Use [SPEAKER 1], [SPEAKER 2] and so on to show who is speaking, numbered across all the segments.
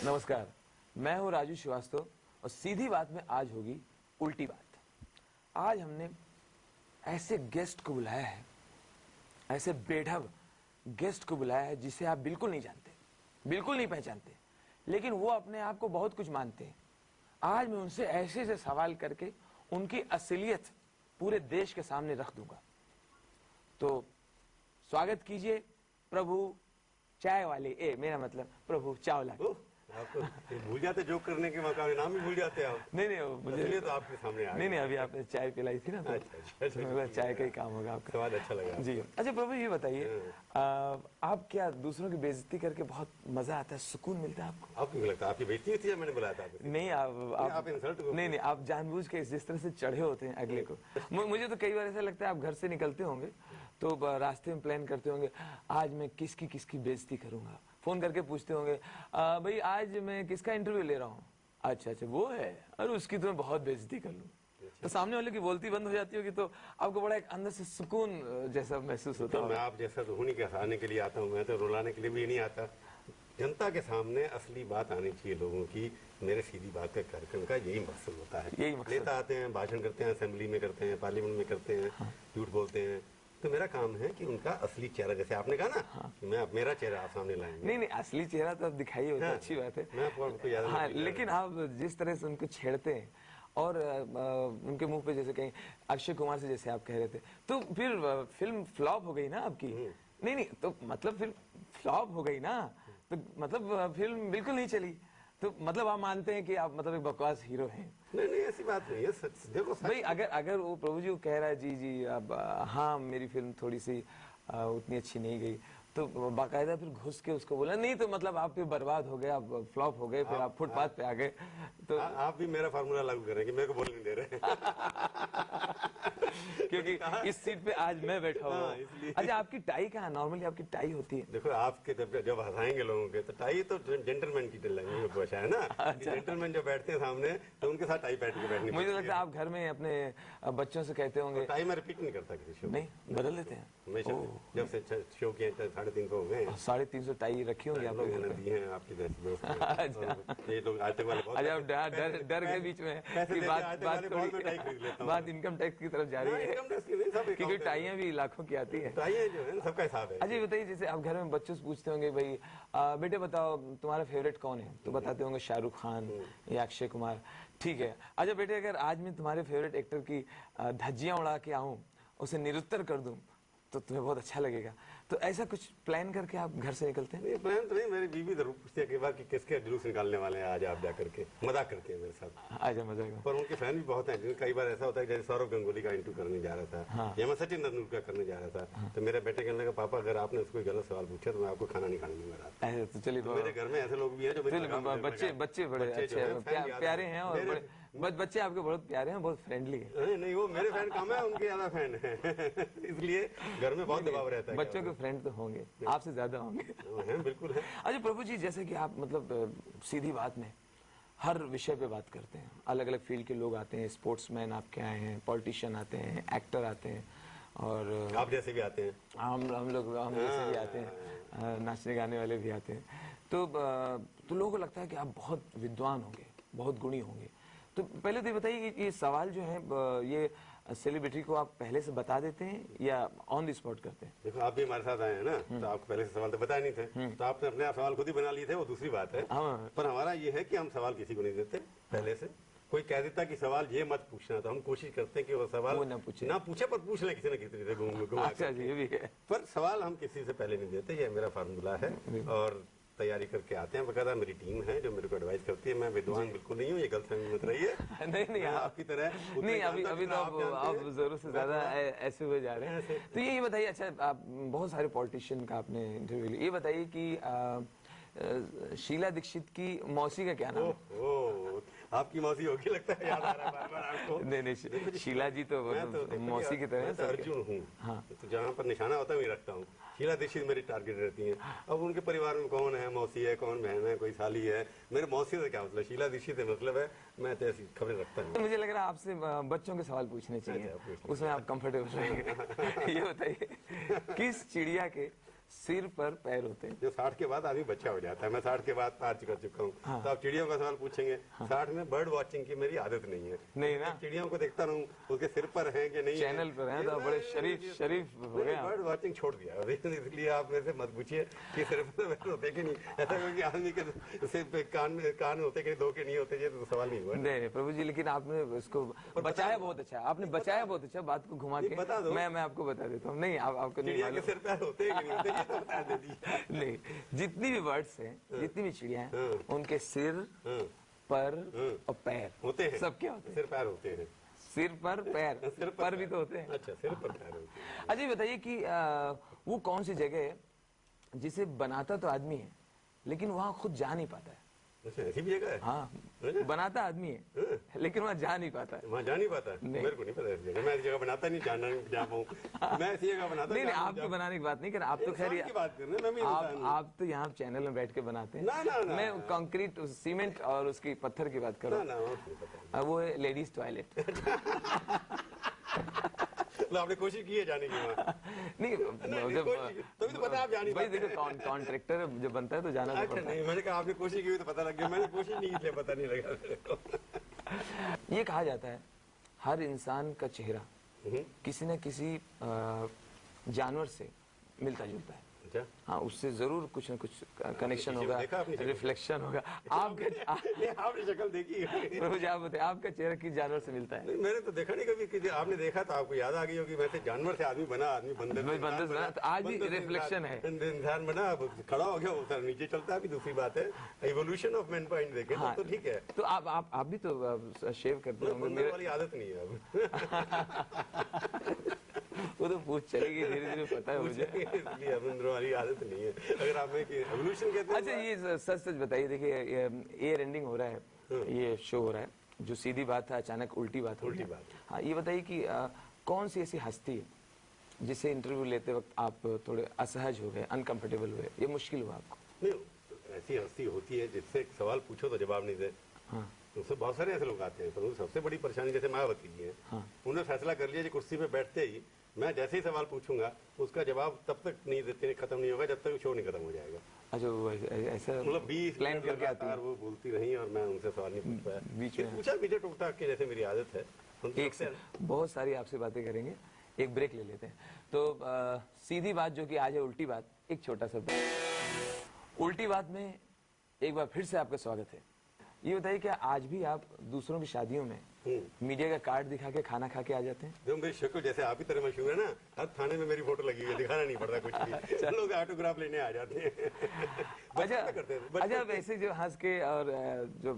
[SPEAKER 1] नमस्कार, मैं हूं राजू श्रीवास्तव और सीधी बात में आज होगी उल्टी बात। आज हमने ऐसे गेस्ट को बुलाया है, ऐसे बेढब गेस्ट को बुलाया है जिसे आप बिल्कुल नहीं जानते, बिल्कुल नहीं पहचानते, लेकिन वो अपने आप को बहुत कुछ मानते हैं। आज मैं उनसे ऐसे से सवाल करके उनकी असलियत पूरे देश के सामने रख दूंगा। तो स्वागत कीजिए प्रभु चाय वाले, मेरा मतलब प्रभु चावला।
[SPEAKER 2] आप तो भूल जाते जोक करने के मौका में नाम भी भूल जाते हैं आप।
[SPEAKER 1] नहीं मुझे
[SPEAKER 2] तो आपके सामने आ
[SPEAKER 1] नहीं अभी आपने चाय पिलाई थी ना, तो अच्छा, चाय का ही काम होगा आपका।
[SPEAKER 2] स्वाद अच्छा लगा
[SPEAKER 1] जी। अच्छा प्रभु ये बताइए, आप क्या दूसरों की बेइज्जती करके बहुत मजा आता है, सुकून मिलता है आपको?
[SPEAKER 2] आपको लगता है आपकी बेइज्जती होती है? मैंने बुलाया था आपको।
[SPEAKER 1] नहीं आप
[SPEAKER 2] इंसल्ट
[SPEAKER 1] नहीं आप जानबूझ के जिस तरह से चढ़े होते हैं अगले को। मुझे तो कई बार ऐसा लगता है आप घर से निकलते होंगे तो रास्ते में प्लान करते होंगे आज मैं किसकी बेइज्जती करूंगा, फोन करके पूछते होंगे भाई आज मैं किसका इंटरव्यू ले रहा हूँ, अच्छा वो है, और उसकी तो मैं बहुत बेइज्जती कर लूँ। तो सामने वाले की बोलती बंद हो जाती होगी तो आपको बड़ा एक अंदर से सुकून जैसा महसूस होता है।
[SPEAKER 2] मैं आप जैसा तो हूँ, हंसाने के लिए आता हूँ, मैं तो रुलाने के लिए भी नहीं आता। जनता के सामने असली बात आनी चाहिए लोगों की। मेरे सीधी बात का कार्यक्रम का यही मकसद होता है।
[SPEAKER 1] यही मकसद।
[SPEAKER 2] नेता आते हैं, भाषण करते हैं, असेंबली में करते हैं, पार्लियामेंट में करते हैं, झूठ बोलते हैं, तो मेरा काम है कि उनका असली चेहरा, जैसे आपने कहा ना, कि मैं मेरा चेहरा आप सामने लाएंगे।
[SPEAKER 1] नहीं असली चेहरा तो आप दिखाइए, वो तो अच्छी बात है।
[SPEAKER 2] मैं आपको याद
[SPEAKER 1] हाँ, लेकिन आप जिस तरह से उनको छेड़ते हैं और उनके मुंह पे जैसे कहीं अक्षय कुमार से जैसे आप कह रहे थे, तो फिर फिल्म फ्लॉप हो गई ना आपकी। नहीं तो मतलब फिल्म फ्लॉप हो गई ना, तो मतलब फिल्म बिल्कुल नहीं चली। तो मतलब आप मानते हैं कि आप मतलब एक बकवास हीरो हैं?
[SPEAKER 2] नहीं ऐसी बात नहीं है। देखो
[SPEAKER 1] भाई अगर वो प्रभु जी को कह रहा है जी अब हाँ मेरी फिल्म थोड़ी सी उतनी अच्छी नहीं गई, तो बाकायदा फिर घुस के उसको बोला नहीं तो मतलब आप फिर बर्बाद हो गए, आप फ्लॉप हो गए, फिर आप फुटपाथ पे आ गए। तो
[SPEAKER 2] आप भी मेरा फार्मूला लागू कर रहे हैं कि मेरे को बोलने नहीं दे रहे
[SPEAKER 1] क्योंकि इस सीट पे आज मैं बैठा हूँ। अच्छा आपकी टाई कहाँ? नॉर्मली आपकी टाई होती है?
[SPEAKER 2] देखो आपके जब हंसाएंगे लोगों के तो टाई तो जेंटलमैन की लैंग्वेज भाषा है ना। अच्छा। जेंटलमैन जो बैठते हैं सामने तो उनके साथ टाई पहन के बैठनी।
[SPEAKER 1] मुझे लगता है आप घर में अपने बच्चों से कहते होंगे।
[SPEAKER 2] टाई मैं रिपीट नहीं करता किसी शो।
[SPEAKER 1] नहीं बदल देते हैं
[SPEAKER 2] हमेशा। जब से शो किए 350 हो गए।
[SPEAKER 1] 350 टाई रखी होंगी आप लोग?
[SPEAKER 2] दी हैं आपकी दोस्त। ये लोग आज तक वाले बहुत।
[SPEAKER 1] अच्छा आप डर के बीच में बात इनकम टैक्स की तरफ जा रही है, क्योंकि टाइयां भी लाखों की आती है।
[SPEAKER 2] टाइयां जो है सबका हिसाब है।
[SPEAKER 1] अच्छा बताइए, जैसे आप घर में बच्चों से पूछते होंगे भाई बेटे बताओ तुम्हारा फेवरेट कौन है, तो बताते होंगे शाहरुख खान या अक्षय कुमार, ठीक है। अच्छा बेटे अगर आज मैं तुम्हारे फेवरेट एक्टर की धज्जियां उड़ा के आऊं, उसे निरुत्तर कर दूं, तो तुम्हें बहुत अच्छा लगेगा। तो ऐसा कुछ प्लान करके आप घर से निकलते हैं?
[SPEAKER 2] नहीं प्लान तो नहीं, मेरी बीवी जरूर पूछती है कि बार कि किसके जुलूस निकालने वाले हैं आज आप जा करके, मजाक करते हैं मेरे साथ।
[SPEAKER 1] आजा मजाक।
[SPEAKER 2] पर उनके फैन भी बहुत हैं। कई बार ऐसा होता है जैसे सौरव गंगुली का इंटरव्यू करने जा रहा था, या मैं सचिन तेंदुलकर करने जा रहा था, तो मेरे बेटे कहने लगा पापा अगर आपने उसको गलत सवाल पूछा तो मैं आपको खाना नहीं खाने दूंगा।
[SPEAKER 1] तो चलिए
[SPEAKER 2] मेरे घर में ऐसे लोग भी हैं जो
[SPEAKER 1] बच्चे बड़े अच्छे प्यारे हैं, और बच्चे आपके बहुत प्यारे हैं, बहुत फ्रेंडली है।
[SPEAKER 2] नहीं वो मेरे फैन कम है, उनके ज्यादा फैन है इसलिए घर में बहुत दबाव रहता है।
[SPEAKER 1] बच्चों के फ्रेंड तो होंगे, आपसे ज्यादा होंगे।
[SPEAKER 2] बिल्कुल है।
[SPEAKER 1] अच्छा प्रभु जी, जैसे कि आप मतलब सीधी बात में हर विषय पे बात करते हैं, अलग अलग फील्ड के लोग आते हैं, स्पोर्ट्समैन आपके आए हैं, पॉलिटिशियन आते हैं, एक्टर आते हैं, और
[SPEAKER 2] आप जैसे भी आते हैं,
[SPEAKER 1] हम जैसे भी आते हैं, नाचने गाने वाले भी आते हैं। तो लोगों को लगता है कि आप बहुत विद्वान होंगे, बहुत गुणी होंगे। तो पहले तो ये बताइए कि ये सवाल जो है ये सेलिब्रिटी को आप पहले से बता देते हैं या ऑन द स्पॉट करते हैं?
[SPEAKER 2] देखो आप भी हमारे साथ आए हैं ना, तो आपको पहले से सवाल तो बताए नहीं थे, तो आपने अपने आप सवाल खुद ही बना लिए थे, वो दूसरी बात है। पर हमारा ये है कि हम सवाल किसी को नहीं देते पहले से। कोई कह देता कि सवाल ये मत पूछना, तो हम कोशिश करते हैं कि वो सवाल
[SPEAKER 1] ना पूछे पर
[SPEAKER 2] पूछ ले किसी न किसी से।
[SPEAKER 1] अच्छा जी, ये भी है।
[SPEAKER 2] पर सवाल हम किसी से पहले नहीं देते, ये मेरा फार्मूला है। और तैयारी करके आते हैं, बकायदा मेरी टीम है जो मेरे को एडवाइस करती है। मैं विद्वान बिल्कुल नहीं हूँ, ये गलतफहमी मत रही है।
[SPEAKER 1] नहीं आपकी तरह नहीं, अभी तो आप जरूरत से ज्यादा ऐसे हुए जा रहे हैं। तो ये बताइए, अच्छा आप बहुत सारे पॉलिटिशियन का आपने इंटरव्यू लिया, ये बताइए कि शीला दीक्षित की मौसी का क्या नाम है?
[SPEAKER 2] आपकी मौसी होगी लगता है, याद आ रहा है बार-बार आपको।
[SPEAKER 1] नहीं शीला जी तो मौसी की तरह।
[SPEAKER 2] मैं तो अर्जुन हूँ, तो जहाँ पर निशाना होता है वही रखता हूँ। शीला दीक्षित मेरी टारगेट रहती है। अब उनके परिवार में कौन है, मौसी है, कौन बहन है, कोई साली है, मेरे मौसी से क्या मतलब, शीला दीक्षित से मतलब है, मैं तो ऐसी खबरें रखता हूँ।
[SPEAKER 1] मुझे लग रहा है आपसे बच्चों के सवाल पूछने चाहिए, उसमें आप कंफर्टेबल रहेंगे। ये बताइए किस चिड़िया के सिर पर पैर होते हैं।
[SPEAKER 2] जो 60 के बाद आदमी बच्चा हो जाता है, मैं 60 के बाद पार कर चुका हूँ।
[SPEAKER 1] हाँ।
[SPEAKER 2] तो आप चिड़ियों का सवाल पूछेंगे। 60 में बर्ड वॉचिंग की मेरी आदत नहीं है।
[SPEAKER 1] नहीं ना?
[SPEAKER 2] चिड़ियों को देखता रहूं, उसके सिर पर हैं कि नहीं है।
[SPEAKER 1] चैनल पर हैं तो आप बड़े शरीफ हो गए आप।
[SPEAKER 2] बर्ड वॉचिंग छोड़ दिया इसलिए आप मेरे से मत पूछिए कि सिर पर पैर होते कि नहीं। ऐसा क्योंकि आदमी के सिर पे कान होते कि दो के नहीं होते, ये तो सवाल नहीं हुआ।
[SPEAKER 1] नहीं प्रभु जी, लेकिन आपने उसको बचाया बहुत अच्छा, आपने बचाया बहुत अच्छा, बात को घुमा के
[SPEAKER 2] बता दो।
[SPEAKER 1] मैं आपको बता देता हूँ। नहीं आपको नहीं
[SPEAKER 2] चिड़िया के सिर पैर होते हैं कि नहीं होते, ये तो बता दीजिए।
[SPEAKER 1] नहीं, जितनी भी बर्ड्स हैं, जितनी भी चिड़िया हैं, उनके सिर, पर और पैर
[SPEAKER 2] होते हैं।
[SPEAKER 1] सब क्या होते हैं?
[SPEAKER 2] सिर पैर होते हैं।
[SPEAKER 1] सिर पर पैर,
[SPEAKER 2] सिर
[SPEAKER 1] पर भी तो होते हैं।
[SPEAKER 2] अच्छा, सिर पर पैर होते हैं।
[SPEAKER 1] अच्छा, ये बताइए कि वो कौन सी जगह है जिसे बनाता तो आदमी है लेकिन वहां खुद जा नहीं पाता है?
[SPEAKER 2] अच्छा, ऐसी भी जगह है?
[SPEAKER 1] हाँ, बनाता आदमी है लेकिन वहां जा नहीं पाता है।
[SPEAKER 2] वहाँ जा नहीं पाता? मेरे को नहीं पता ऐसी जगह। मैं ऐसी जगह बनाता नहीं, जाना नहीं जा पाऊँ। मैं ऐसी जगह बनाता
[SPEAKER 1] नहीं, आपको बनाने की बात नहीं कर, आप तो खैर
[SPEAKER 2] की बात कर रहे हैं, मैं भी
[SPEAKER 1] आप तो यहाँ चैनल में बैठ के बनाते हैं।
[SPEAKER 2] ना,
[SPEAKER 1] मैं कंक्रीट, सीमेंट और उसकी पत्थर की बात कर रहा हूँ।
[SPEAKER 2] ना,
[SPEAKER 1] वो है लेडीज टॉयलेट।
[SPEAKER 2] आपने कोशिश की है जाने की वहाँ?
[SPEAKER 1] नहीं, जब
[SPEAKER 2] तभी तो पता आप जा नहीं
[SPEAKER 1] भाई
[SPEAKER 2] पाते।
[SPEAKER 1] देखो, कॉन्ट्रैक्टर जब बनता है तो जाना तो
[SPEAKER 2] अच्छा,
[SPEAKER 1] पड़ता
[SPEAKER 2] नहीं, मैंने कहा आपने कोशिश की हुई तो पता लग गया। मैंने कोशिश नहीं, इसलिए पता नहीं लगा मेरे को।
[SPEAKER 1] है। ये कहा जाता है हर इंसान का चेहरा किसी न किसी जानवर से मिलता जुलता है।
[SPEAKER 2] अच्छा,
[SPEAKER 1] हाँ, उससे जरूर कुछ न कुछ कनेक्शन होगा, रिफ्लेक्शन होगा। आपका
[SPEAKER 2] आपने शक्ल देखी है?
[SPEAKER 1] प्रभु जी आप बताइए, आपका चेहरा किस जानवर से मिलता है?
[SPEAKER 2] नहीं, मैंने तो देखा नहीं कभी कि आपने देखा तो आपको याद आ गई होगी। वैसे जानवर से आदमी बना, आदमी बंदर
[SPEAKER 1] बना, तो आज भी रिफ्लेक्शन है।
[SPEAKER 2] इंसान बना, खड़ा हो गया, वो नीचे चलता है, दूसरी बात है इवोल्यूशन ऑफ मैन पॉइंट देखे तो ठीक है।
[SPEAKER 1] तो आप भी तो शेव करते होंगे।
[SPEAKER 2] मेरे वाली आदत नहीं है अब।
[SPEAKER 1] वो तो पूछ चलेगी धीरे धीरे, पता है मुझे।
[SPEAKER 2] इसलिए अमरिंदर वाली आदत नहीं है। अगर आप एवोल्यूशन कहते हैं।
[SPEAKER 1] अच्छा, ये सच सच बताइए, देखिए एयर एंडिंग हो रहा है, ये शो हो रहा है, जो सीधी बात है अचानक उल्टी बात हो गई। हाँ, ये बताइए कि कौन सी ऐसी हस्ती है जिसे इंटरव्यू लेते वक्त आप थोड़े असहज हो गए, अनकंफर्टेबल हुए, ये मुश्किल हुआ आपको?
[SPEAKER 2] नहीं, ऐसी हस्ती होती है जिससे सवाल पूछो तो जवाब नहीं दे।
[SPEAKER 1] हाँ,
[SPEAKER 2] उससे बहुत सारे ऐसे लोग आते हैं, पर सबसे बड़ी परेशानी जैसे मायावती जी है।
[SPEAKER 1] हाँ।
[SPEAKER 2] उन्होंने फैसला कर लिया कि कुर्सी पे बैठते ही मैं जैसे ही सवाल पूछूंगा उसका जवाब तब तक नहीं देते, खत्म नहीं होगा जब तक शो नहीं खत्म हो जाएगा।
[SPEAKER 1] अच्छा, वो ऐसा
[SPEAKER 2] मतलब 20
[SPEAKER 1] प्लान करके आती है।
[SPEAKER 2] वो बोलती रही और मैं उनसे सवाल नहीं पूछ पाया।
[SPEAKER 1] बीच में
[SPEAKER 2] पूछा पीछे टूक टाक के, जैसे मेरी आदत है।
[SPEAKER 1] एक से बहुत सारी आपसे बातें करेंगे, एक ब्रेक ले लेते हैं। तो सीधी बात जो कि आज है उल्टी बात, एक छोटा सा ब्रेक। उल्टी बात में एक बार फिर से आपका स्वागत है। ये बताइए क्या आज भी आप दूसरों की शादियों में मीडिया का कार्ड दिखा के खाना खा के आ जाते हैं?
[SPEAKER 2] जो मेरी शक्ल जैसे आप ही तरह मशहूर है ना, हर थाने में मेरी फोटो लगी हुई है, दिखाना नहीं पड़ता कुछ भी। लोग ऑटोग्राफ लेने आ जाते हैं।
[SPEAKER 1] अच्छा, वैसे जो हंस के और जो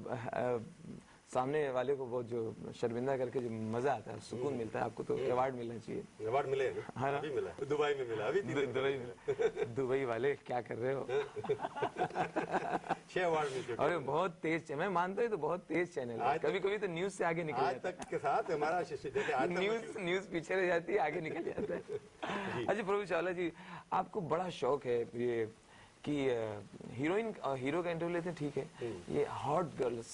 [SPEAKER 1] सामने वाले को बहुत जो शर्मिंदा करके जो मजा आता है, सुकून मिलता है, आपको तो अवार्ड मिलना चाहिए।
[SPEAKER 2] अवार्ड मिले? हाँ, अभी मिला, दुबई में मिला, अभी
[SPEAKER 1] दुबई में। दुबई वाले क्या कर रहे हो?
[SPEAKER 2] 6 अवार्ड मिल चुके।
[SPEAKER 1] अरे बहुत तेज, मैं मानता हूँ तो बहुत तेज चैनल है। कभी कभी तो न्यूज से आगे निकल जाता है।
[SPEAKER 2] आज तक के साथ हमारा
[SPEAKER 1] न्यूज पीछे रह जाती है, आगे निकल जाता है। अच्छा प्रभु चावला जी, आपको बड़ा शौक है ये कि हीरोइन और हीरो का इंटरव्यू लेते हैं, ठीक है, ये हॉट गर्ल्स,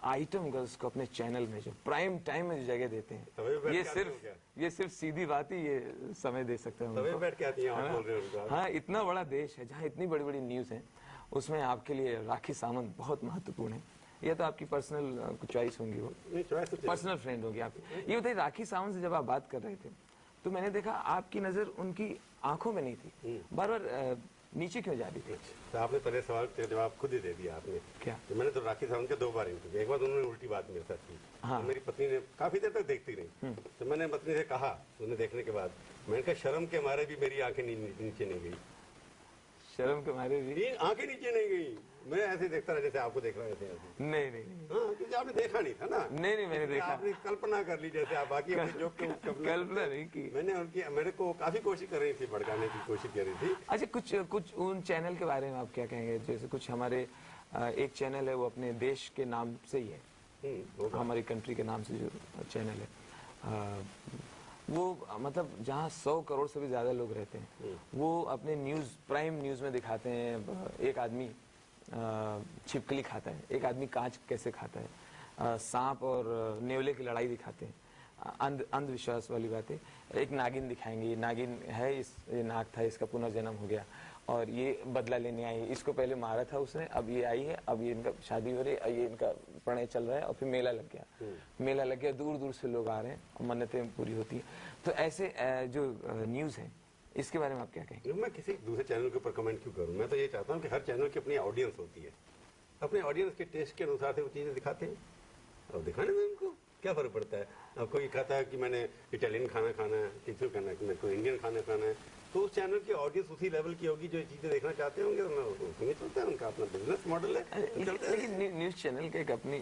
[SPEAKER 1] आइटम गर्ल्स को अपने चैनल में जो प्राइम टाइम में जो जगह देते हैं, ये सिर्फ सीधी बात ही ये समय दे सकते हैं। हाँ, इतना बड़ा देश है जहाँ इतनी बड़ी बड़ी न्यूज है, उसमें आपके लिए राखी सावंत बहुत महत्वपूर्ण है। ये तो आपकी पर्सनल चॉइस होंगी, वो पर्सनल फ्रेंड होगी आपकी। ये बताइए, राखी सावंत से जब आप बात कर रहे थे तो मैंने देखा आपकी नजर उनकी आंखों में नहीं थी, बार बार नीचे क्यों जा रही थी?
[SPEAKER 2] तो आपने पहले सवाल का जवाब खुद ही दे दिया आपने।
[SPEAKER 1] क्या?
[SPEAKER 2] तो मैंने तो राखी सावंत के 2 बार इंटरव्यू, एक बार उन्होंने उल्टी बात मेरे साथ की।
[SPEAKER 1] हाँ।
[SPEAKER 2] तो मेरी पत्नी ने काफी देर तक देखती रही, तो मैंने पत्नी से कहा उन्हें देखने के बाद, मैंने कहा शर्म के मारे भी मेरी आंखें नीचे नहीं गई।
[SPEAKER 1] शर्म के मारे भी
[SPEAKER 2] आंखें नीचे नहीं गई, मैं ऐसे देखता रहा जैसे आपको देख रहा है।
[SPEAKER 1] नहीं,
[SPEAKER 2] हाँ, क्योंकि आपने देखा नहीं था ना।
[SPEAKER 1] नहीं, मैंने देखा।
[SPEAKER 2] आपने कल्पना कर ली जैसे आप बाकी अपनी जोक के
[SPEAKER 1] कल्पना नहीं की।
[SPEAKER 2] मेरे को काफी कोशिश कर रही थी, भड़काने की कोशिश कर रही थी।
[SPEAKER 1] अच्छा, कुछ उन चैनल के बारे में आप क्या कहेंगे? जैसे कुछ हमारे एक चैनल है, वो अपने देश के नाम से ही है, हमारी कंट्री के नाम से जो चैनल है, वो मतलब जहाँ 100 करोड़ से भी ज्यादा लोग रहते हैं, वो अपने न्यूज, प्राइम न्यूज में दिखाते हैं एक आदमी छिपकली खाता है, एक आदमी कांच कैसे खाता है, सांप और नेवले की लड़ाई दिखाते हैं, अंधविश्वास वाली बात है। एक नागिन दिखाएंगे, ये नागिन है, ये नाग था, इसका पुनर्जन्म हो गया और ये बदला लेने आई है। इसको पहले मारा था उसने, अब ये आई है, अब ये इनका शादी हो रही है, ये इनका प्रणय चल रहा है और फिर मेला लग गया। मेला लग गया, दूर दूर से लोग आ रहे हैं और मन्नतें पूरी होती है। तो ऐसे जो न्यूज़ है, इसके बारे में आप क्या कहेंगे?
[SPEAKER 2] मैं किसी दूसरे चैनल के ऊपर कमेंट क्यों करूं? मैं तो ये चाहता हूं कि हर चैनल की अपनी ऑडियंस होती है, अपने ऑडियंस के टेस्ट के अनुसार से वो चीजें दिखाते हैं और दिखाने में उनको क्या फर्क पड़ता है। अब कोई कहता है कि मैंने इटालियन खाना खाना है, किसी को कहना है कि मेरे को इंडियन खाना खाना है, तो उस चैनल की ऑडियंस उसी लेवल की होगी जो चीजें देखना चाहते होंगे, तो उसमें चलता है, उनका अपना बिजनेस मॉडल है।
[SPEAKER 1] लेकिन न्यूज चैनल का एक अपनी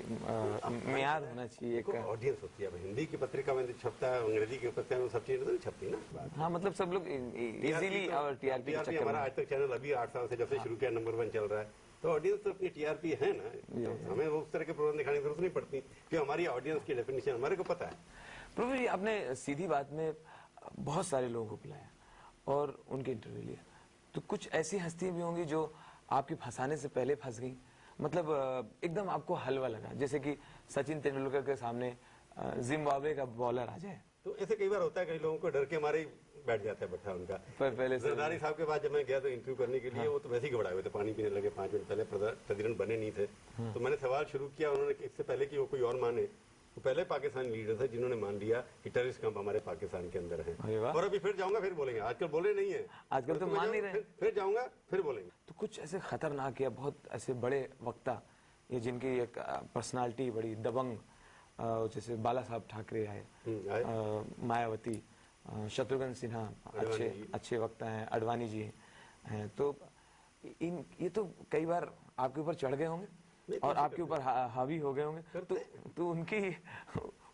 [SPEAKER 1] मेयाद होना चाहिए, एक
[SPEAKER 2] ऑडियंस होती है। अब हिंदी की पत्रिका में छपता है, अंग्रेजी की पत्रिका में सब चीजें तो नहीं छपती ना।
[SPEAKER 1] हाँ, मतलब सब लोग इजीली और टीआरपी के चक्कर
[SPEAKER 2] हमारा आज तक चैनल अभी 8 साल से जब से शुरू किया नंबर 1 चल रहा है, तो ऑडियंस तो अपनी टीआरपी है ना, तो हमें उस तरह के प्रोग्राम दिखाने की जरूरत नहीं पड़ती कि हमारी ऑडियंस की डेफिनेशन हमारे को पता है।
[SPEAKER 1] प्रभु जी, आपने सीधी बात में बहुत सारे लोगों को बुलाया और उनके इंटरव्यू लिया, तो कुछ ऐसी हस्तियां भी होंगी जो आपके फंसाने से पहले फंस गई, मतलब एकदम आपको हलवा लगा, जैसे कि सचिन तेंदुलकर के सामने जिम्बाब्वे का बॉलर आ जाए।
[SPEAKER 2] तो ऐसे कई बार होता है, कई लोगों को डर के मारे ही बैठ जाता है बट्ठा उनका।
[SPEAKER 1] पहले से
[SPEAKER 2] जरदारी साहब के बाद जब मैं गया तो इंटरव्यू करने के लिए, वो तो वैसे ही घबराए हुए थे, पानी पीने लगे 5 मिनट पहले, प्रेसिडेंट बने नहीं थे। तो मैंने सवाल शुरू किया, उन्होंने इससे पहले कि वो कोई और माने, वो पहले पाकिस्तानी लीडर थे जिन्होंने मान लिया कि टेररिस्ट कैंप हमारे पाकिस्तान के अंदर है, और अभी फिर जाऊंगा फिर बोलेंगे। आजकल बोले नहीं है,
[SPEAKER 1] आजकल तो मान नहीं रहे,
[SPEAKER 2] फिर जाऊंगा फिर बोलेंगे।
[SPEAKER 1] तो कुछ ऐसे खतरनाक या बहुत ऐसे बड़े वक्ता ये जिनकी एक पर्सनालिटी बड़ी दबंग, जैसे बाला साहब ठाकरे आए, मायावती, शत्रुघ्न सिन्हा अच्छे वक्ता हैं, अडवाणी जी हैं, तो ये तो कई बार आपके ऊपर चढ़ गए होंगे और आपके ऊपर हावी हो गए होंगे, तो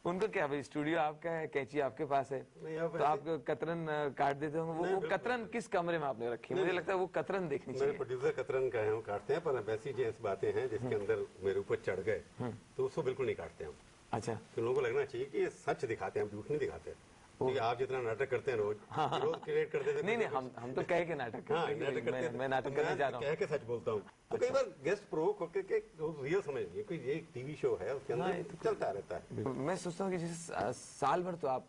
[SPEAKER 1] उनको क्या भाई, स्टूडियो आपका है, कैंची आपके पास है, तो आप कतरन काट देते होंगे। वो कतरन किस कमरे में आपने रखी? मुझे लगता है वो कतरन देखनी चाहिए।
[SPEAKER 2] मेरे प्रोड्यूसर कतरन का है, वो काटते हैं, पर वैसी जो बातें हैं जिसके अंदर मेरे ऊपर चढ़ गए तो उसको बिल्कुल नहीं काटते हम।
[SPEAKER 1] अच्छा,
[SPEAKER 2] तो लोगों को लगना चाहिए कि ये सच दिखाते हैं, हम झूठ नहीं दिखाते। क्योंकि आप जितना नाटक करते हैं रोज क्रिएट करते थे।
[SPEAKER 1] नहीं, हम तो कह के नाटक करते हैं। मैं नाटक करने जा रहा हूँ,
[SPEAKER 2] कह के सच बोलता हूँ। तो कई बार गेस्ट प्रोवोक होकर के रियल समझ लीजिए, कोई ये टीवी शो है उसके अंदर चलता रहता है।
[SPEAKER 1] मैं सोचता हूँ कि जैसे साल भर तो आप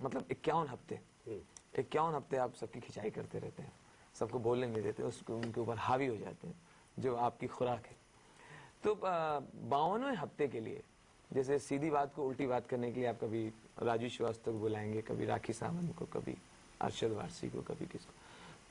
[SPEAKER 1] मतलब 51 हफ्ते आप सबकी खिंचाई करते रहते हैं, सबको बोलने नहीं देते, उसको उनके ऊपर हावी हो जाते हैं, जो आपकी खुराक है। तो 52वें हफ्ते के लिए, जैसे सीधी बात को उल्टी बात करने के लिए आप कभी राजू श्रीवास्तव को बुलाएंगे, कभी राखी सावंत को, कभी अरशद वारसी को, कभी किसको।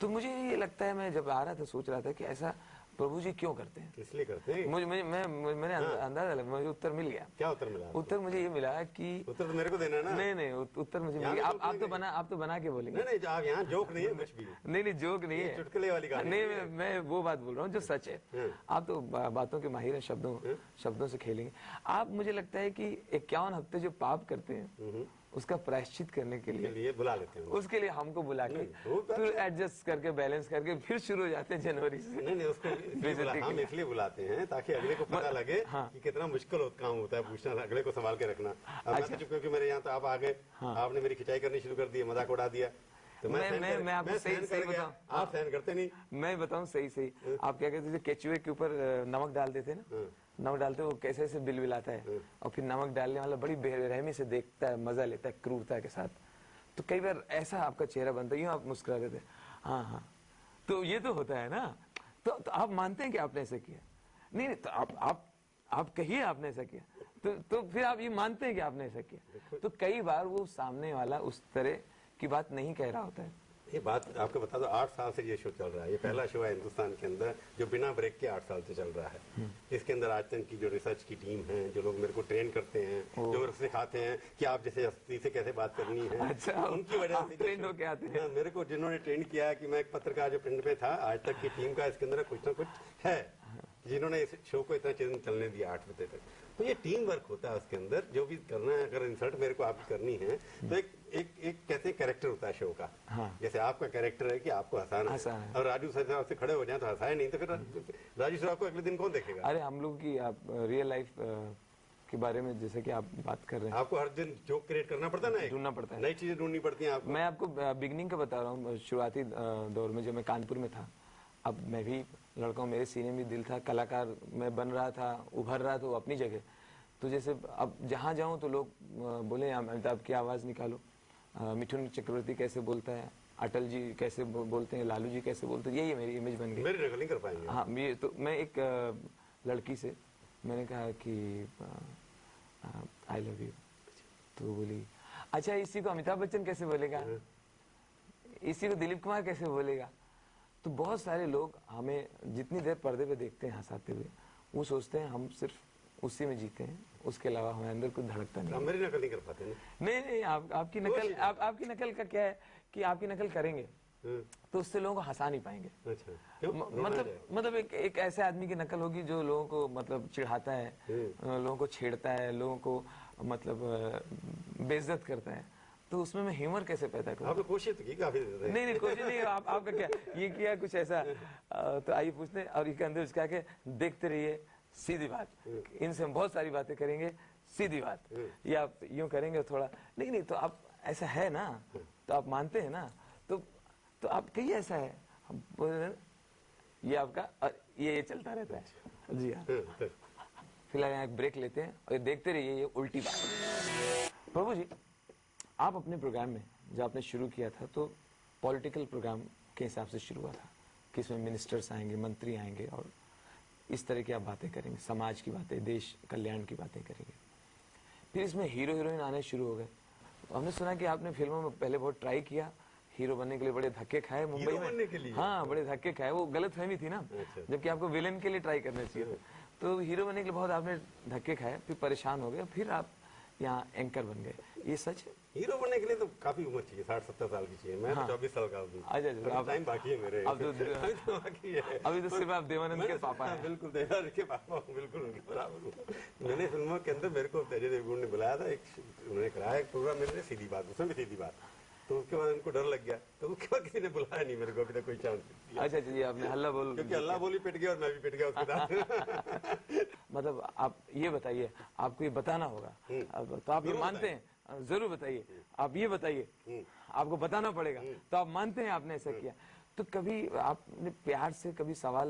[SPEAKER 1] तो मुझे ये लगता है, मैं जब आ रहा था सोच रहा था कि ऐसा प्रभु जी क्यों करते हैं,
[SPEAKER 2] इसलिए करते हैं।
[SPEAKER 1] मैंने अंदाजा लगा, मुझे उत्तर मिल गया।
[SPEAKER 2] क्या उत्तर मिला?
[SPEAKER 1] उत्तर मुझे ये मिला कि
[SPEAKER 2] उत्तर तो मेरे को देना ना।
[SPEAKER 1] नहीं, उत्तर मुझे मिल गया। आप तो बना के बोलेंगे।
[SPEAKER 2] नहीं, आप यहाँ जोक नहीं है कुछ भी।
[SPEAKER 1] नहीं, जोक नहीं है,
[SPEAKER 2] चुटकुले वाली कहानी
[SPEAKER 1] नहीं। मैं वो बात बोल रहा हूँ जो सच है। आप तो बातों के माहिर हैं, शब्दों से खेलेंगे आप। मुझे लगता है कि 51 हफ्ते जो पाप करते हैं उसका प्रायश्चित करने के लिए
[SPEAKER 2] बुला लेते हैं,
[SPEAKER 1] उसके लिए हमको बुला के फिर एडजस्ट करके बैलेंस करके फिर शुरू हो जाते हैं जनवरी से।
[SPEAKER 2] नहीं, उसको हम इसलिए बुलाते हैं ताकि अगले को पता लगे कि कितना मुश्किल काम होता है पूछना, अगले को संभाल के रखना। अब मैं तो चुप क्योंकि मेरे यहाँ तो आप आ गए, आपने मेरी खिंचाई करनी शुरू कर दी, मजाक उड़ा दिया, तो
[SPEAKER 1] मैं आपको सही बताऊं,
[SPEAKER 2] आप सहन करते नहीं।
[SPEAKER 1] मैं बताऊं सही आप क्या कहते थे, केचुए के ऊपर नमक डाल देते ना, नमक डालते वो कैसे ऐसे बिल बिलाता है, और फिर नमक डालने वाला बड़ी बेरहमी से देखता है, मजा लेता है क्रूरता के साथ। तो कई बार ऐसा आपका चेहरा बनता है, यूं आप मुस्कुरा देते हैं, हाँ, तो ये तो होता है ना। तो आप मानते हैं कि आपने ऐसा किया? नहीं, तो आप कहिए आपने ऐसा किया, तो फिर आप ये मानते हैं कि आपने ऐसा किया। तो कई बार वो सामने वाला उस तरह की बात नहीं कह रहा होता है।
[SPEAKER 2] ये बात आपको बता दो, 8 साल से ये शो चल रहा है, ये पहला शो है हिंदुस्तान के अंदर जो बिना ब्रेक के 8 साल से चल रहा है। इसके अंदर आज तक की जो रिसर्च की टीम है, जो लोग मेरे को ट्रेन करते हैं, जो मेरे को सिखाते हैं कि आप जैसे हस्ती से कैसे बात करनी है,
[SPEAKER 1] अच्छा,
[SPEAKER 2] उनकी वजह से
[SPEAKER 1] ट्रेन होके आते हैं।
[SPEAKER 2] मेरे को जिन्होंने ट्रेन किया कि मैं एक पत्रकार जो प्रिंट में था, आज तक की टीम का इसके अंदर कुछ ना कुछ है जिन्होंने इस शो को इतना चलने दिया 8 बजे तक। तो ये टीम वर्क होता है उसके अंदर, जो भी करना है, अगर इंसर्ट मेरे को आपकी करनी है तो एक कहते हैं कैरेक्टर होता है शो का। जैसे आपका कैरेक्टर है कि आपको हंसाना है, और राजू साहब से खड़े हो जाए तो हंसाए नहीं, तो फिर राजू साहब को अगले दिन कौन देखेगा?
[SPEAKER 1] अरे हम लोग की आप रियल लाइफ के बारे में जैसे कि आप बात कर रहे हैं,
[SPEAKER 2] आपको हर दिन जोक क्रिएट करना पड़ता है ना,
[SPEAKER 1] ढूंढना पड़ता है,
[SPEAKER 2] नई चीजें ढूंढनी पड़ती हैं आपको।
[SPEAKER 1] मैं आपको बिगनिंग का बता रहा हूँ, शुरुआती दौर में जब मैं कानपुर में था, अब मैं भी लड़का हूँ, मेरे सीने में दिल था, कलाकार मैं बन रहा था, उभर रहा था वो अपनी जगह। तो जैसे अब जहाँ जाऊँ तो लोग बोले अमिताभ की आवाज़ निकालो, मिथुन चक्रवर्ती कैसे बोलता है, अटल जी कैसे बोलते हैं, लालू जी कैसे बोलते हैं, यही मेरी इमेज बन गई।
[SPEAKER 2] मेरी नकल नहीं कर पाएंगे।
[SPEAKER 1] हाँ, मैं एक लड़की से मैंने कहा कि आई लव यू, तो वो बोली अच्छा इसी को अमिताभ बच्चन कैसे बोलेगा, इसी को दिलीप कुमार कैसे बोलेगा। तो बहुत सारे लोग हमें जितनी देर पर्दे पे देखते हैं हंसाते हुए, वो सोचते हैं हम सिर्फ उसी में जीते हैं, उसके अलावा हमारे अंदर कुछ धड़कता नहीं।
[SPEAKER 2] हम मेरी नकल नहीं कर पाते ना।
[SPEAKER 1] नहीं, आपकी नकल, आपकी नकल का क्या है कि आपकी नकल करेंगे तो उससे लोगों को हंसा नहीं पाएंगे।
[SPEAKER 2] अच्छा, क्यों?
[SPEAKER 1] मतलब एक ऐसे आदमी की नकल होगी जो लोगों को मतलब चिढ़ाता है, लोगों को छेड़ता है, लोगों को मतलब बेइज्जत करता है, तो उसमें मैं ह्यूमर कैसे पैदा करूं?
[SPEAKER 2] आपने कोशिश तो की काफी।
[SPEAKER 1] नहीं कोशिश नहीं, आपका क्या ये किया कुछ ऐसा? तो आइए पूछते हैं, और इसके अंदर उसका के देखते रहिए सीधी बात, इनसे हम बहुत सारी बातें करेंगे सीधी बात, या आप यूं करेंगे थोड़ा, नहीं तो आप ऐसा है ना, तो आप मानते हैं ना, तो आप कहिए ऐसा है, हम बोल रहे हैं ये आपका, और ये चलता रहता है। जी हाँ, फिलहाल यहाँ एक ब्रेक लेते हैं और ये देखते रहिए ये उल्टी बात। प्रभु जी, आप अपने प्रोग्राम में जब आपने शुरू किया था तो पॉलिटिकल प्रोग्राम के हिसाब से शुरू हुआ था कि इसमें मिनिस्टर्स आएंगे, मंत्री आएंगे और इस तरह की आप बातें करेंगे, समाज की बातें, देश कल्याण की बातें करेंगे। फिर इसमें हीरो हीरोइन आने शुरू हो गए। हमने सुना कि आपने फिल्मों में पहले बहुत ट्राई किया, हीरो बनने के लिए बड़े धक्के खाए मुंबई में। हाँ, बड़े धक्के खाए, वो गलत फहमी थी ना, जबकि आपको विलेन के लिए ट्राई करना चाहिए था। तो हीरो बनने के लिए बहुत आपने धक्के खाए, फिर परेशान हो गए, फिर आप यहाँ एंकर बन गए, ये सच है?
[SPEAKER 2] हीरो बनने के लिए तो काफी उम्र चाहिए, 60-70 साल की चाहिए। मैं 24 साल का हूँ।
[SPEAKER 1] अच्छा,
[SPEAKER 2] टाइम बाकी है मेरे।
[SPEAKER 1] अब तो
[SPEAKER 2] बाकी है।
[SPEAKER 1] अभी तो सिर्फ आप देवानंद के पापा हैं।
[SPEAKER 2] बिल्कुल देवानंद के पापा हूँ, बिल्कुल उनके बराबर हूँ। मैंने फिल्मों के अंदर मेरे को अजय देवगन ने बुलाया था, उन्होंने कराया एक प्रोग्राम मेरे लिए सीधी बात, उसमें भी सीधी बात। तो उसके बाद उनको डर लग गया, तो उसके बाद किसी ने बुलाया नहीं मेरे को अभी तक कोई चांस।
[SPEAKER 1] अच्छा जी, आपने हल्ला बोल,
[SPEAKER 2] क्योंकि हल्ला बोली पिट गया और मैं भी पिट गया उसके साथ।
[SPEAKER 1] मतलब आप ये बताइए, आपको ये बताना होगा, अब तो आप ये मानते हैं, जरूर बताइए, आप ये बताइए, आपको बताना पड़ेगा, तो आप मानते हैं आपने ऐसा किया, तो कभी आपने प्यार से कभी सवाल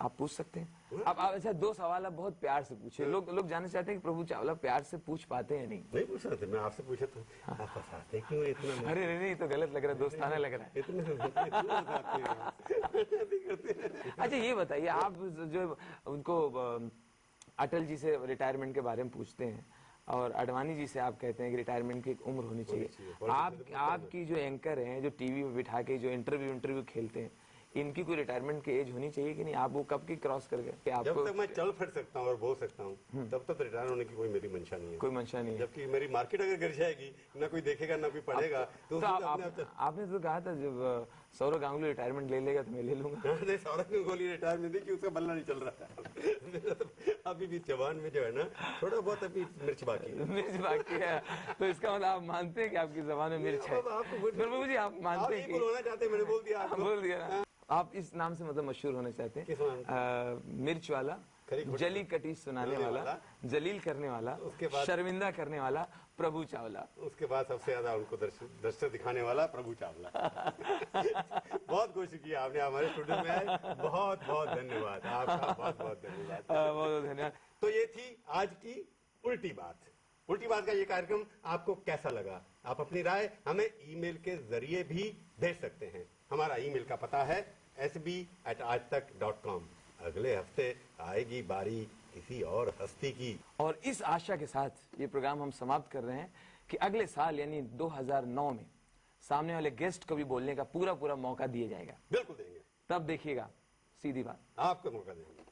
[SPEAKER 1] आप पूछ सकते हैं? आप अच्छा 2 सवाल आप बहुत प्यार से पूछे, लोग जानना चाहते हैं कि प्रभु चावला प्यार से पूछ पाते हैं? नहीं
[SPEAKER 2] पूछ सकते, मैं आपसे पूछा तो आप फंसाते क्यों इतना?
[SPEAKER 1] अरे नहीं, तो गलत लग रहा है, दोस्ताना लग रहा है। अच्छा ये बताइए, आप जो उनको अटल जी से रिटायरमेंट के बारे में पूछते हैं और अडवाणी जी से आप कहते हैं कि रिटायरमेंट की एक उम्र होनी चाहिए, आपकी जो एंकर हैं, जो टीवी में बिठा के जो इंटरव्यू खेलते हैं, इनकी कोई रिटायरमेंट की एज होनी चाहिए कि नहीं? आप वो कब की क्रॉस कर गए?
[SPEAKER 2] जब तक मैं चल फिर सकता हूँ और बोल सकता हूँ, तब तक रिटायर होने की कोई मेरी मंशा नहीं है।
[SPEAKER 1] कोई मंशा नहीं है।
[SPEAKER 2] जबकि मेरी मार्केट अगर गिर जाएगी, ना कोई देखेगा ना कोई पढ़ेगा, तो
[SPEAKER 1] आपने तो कहा था जब सौरव गांगुली रिटायरमेंट ले लेगा तो मैं ले लूंगा।
[SPEAKER 2] नहीं, सौरव गांगुली रिटायरमेंट नहीं, कि उसका बल्ला नहीं चल रहा है। अभी भी जवान में जो है ना, थोड़ा बहुत अभी मिर्च बाकी है। तो इसका मतलब आप मानते हैं कि आपकी जबान में मिर्च है? प्रभु जी, आप मानते हैं? बोलना चाहते हैं, मैंने बोल दिया।
[SPEAKER 1] बोल दिया। आप इस नाम से मतलब मशहूर होना चाहते हैं? मिर्च वाला, जली कटी सुनाने वाला, जलील करने वाला, उसके बाद शर्मिंदा करने वाला प्रभु चावला, उसके बाद सबसे ज्यादा उनको दर्शक दिखाने वाला प्रभु चावला। बहुत कोशिश की आपने, हमारे स्टूडियो में आए, बहुत बहुत धन्यवाद आपका, बहुत बहुत धन्यवाद। बहुत धन्यवाद।
[SPEAKER 2] तो ये थी आज की उल्टी बात। उल्टी बात का ये कार्यक्रम आपको कैसा लगा? आप अपनी राय हमें ईमेल के जरिए भी भेज सकते हैं। हमारा ईमेल का पता है sb@aajtak.com। अगले हफ्ते आएगी बारी किसी और हस्ती की, और इस आशा के साथ ये प्रोग्राम हम समाप्त कर रहे हैं कि अगले साल यानी 2009 में सामने वाले गेस्ट को भी बोलने का पूरा मौका दिया जाएगा। बिल्कुल देंगे, तब देखिएगा सीधी बात, आपको मौका देंगे।